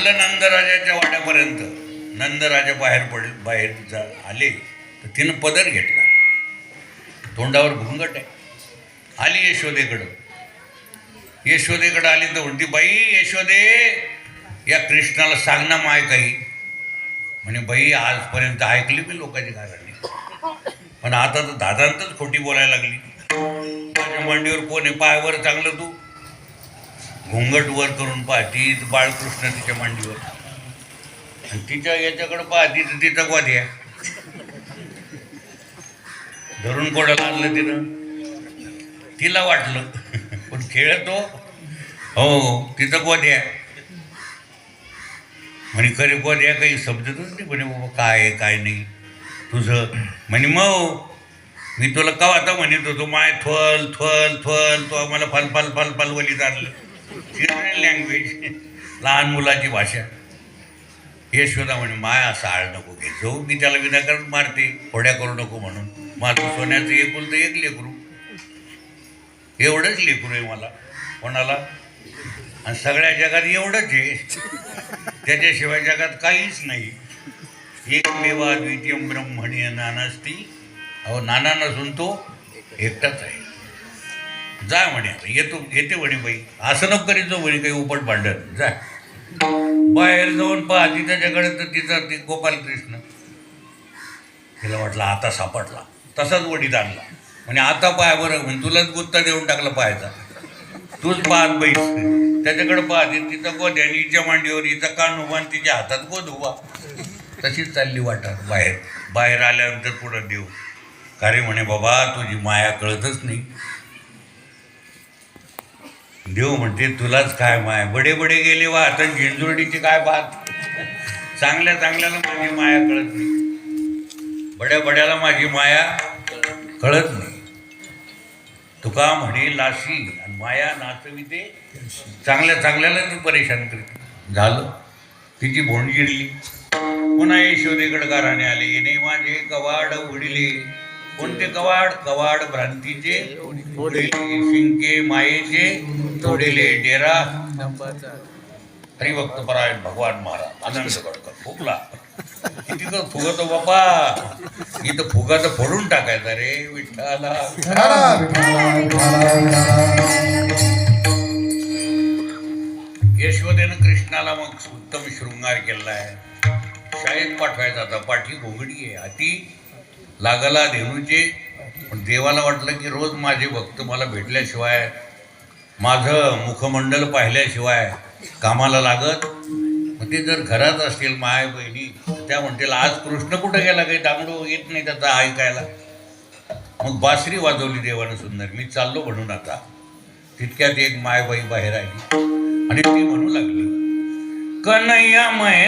आणलं नंदराजाच्या वाड्यापर्यंत. नंदराजा बाहेर आले तर तिनं पदर घेतला, तोंडावर घुंगट आहे. आली यशोदेकडं आली तर म्हणती, बाई यशोदे, या कृष्णाला सांग ना माय काही. म्हणे, बाई आजपर्यंत ऐकली मी लोकांची घराने, पण आता तर दादांतच खोटी बोलायला लागली. माझ्या मांडीवर कोण आहे, पायावर चांगलं तू. घुंगट वर करून पाहती बाळकृष्ण तिच्या मांडीवर, आणि तिच्या याच्याकडे पाहती तर तिचा गोद्या धरून कोणाला आणलं तिनं. तिला वाटलं पण खेळतो हो तिथं गोद्या. म्हणे, खरे गोद्या काही समजतच नाही. म्हणे, बाबा काय आहे काय नाही तुझं. म्हणे, मग मी तुला का आता म्हणत होतो माय थल थल थल, तो मला फल फल फल फल वलीत आणलं. लँग्वेज, लहान मुलाची भाषा. यशोदा म्हणे, माय असं आळ नको घे जाऊ, मी त्याला विनाकारण मारते, खोड्या करू नको म्हणून. माझं सोन्याचं एकुलतं एक लेकरू, एवढंच लेकरू आहे मला, कोणाला, आणि सगळ्या जगात एवढंच आहे, त्याच्याशिवाय जगात काहीच नाही. एकमेवा द्वितीयम ब्रह्मणी नानास्ती. अहो नाना नसून तो एकटाच आहे. जा म्हणे, आता येते म्हणे बाई, असं नको करीत जाऊ म्हणे काही उपट भांडण. जा बाहेर जाऊन पहा त्याच्याकडे तर तिचा ती गोपालकृष्ण. तिला वाटलं आता सापडला, तसाच वडीत आणला. म्हणजे आता पाय बरं, म्हणजे तुलाच गुत्ता देऊन टाकला पाहायचा, तूच पाहत बैस. त्याच्याकडे पाहते तिचा गोद आणि हिच्या मांडीवर हिचा कान उभा आणि तिच्या हातात गोद उभा. तशीच चालली वाटत. बाहेर आल्यानंतर पुढं देव का रे म्हणे, बाबा तुझी माया कळतच नाही. देव म्हणते, तुलाच काय माया, बडे बडे गेले वा आता झेंजुर्डीची काय बात. चांगल्या चांगल्याला माझी माया कळत नाही, बड्या बड्याला माझी माया कळत नाही. तुका म्हणे लाशी आणि माया नाचविते, चांगल्या चांगल्याला ती परेशान करते. झालं, तिची भोंड गिरली. पुन्हा यशोदेकडे गाराने आले, येणे माझे कवाड उघडिले. कोणते कवाड? कवाड भ्रांतीचे फोडिले, शिंके मायेचे तोडिले. डेरा हरिभक्त परायण भगवान महाराज आनंद गडकर फुगला. किती तर फुगतो बापा, इथं फुगा तर फोडून टाकायचा रे विठ्ठला. यशोदेनं कृष्णाला मग उत्तम शृंगार केला आहे. शाळेत पाठवायचा आता, पाठी घोगडी आहे, हाती लागला धेनूचे. पण देवाला वाटलं की रोज माझे भक्त मला भेटल्याशिवाय, माझं मुखमंडल पाहिल्याशिवाय कामाला लागत. मग ते जर घरात असतील माय बहिणी, त्या म्हणतील आज कृष्ण कुठं गेला, काही दांगडू येत नाही त्याचा ऐकायला. मग बासरी वाजवली देवानं सुंदर, मी चाललो म्हणून. आता तितक्यात एक मायबाई बाहेर आली आणि ती म्हणू लागली, कन्हैया मय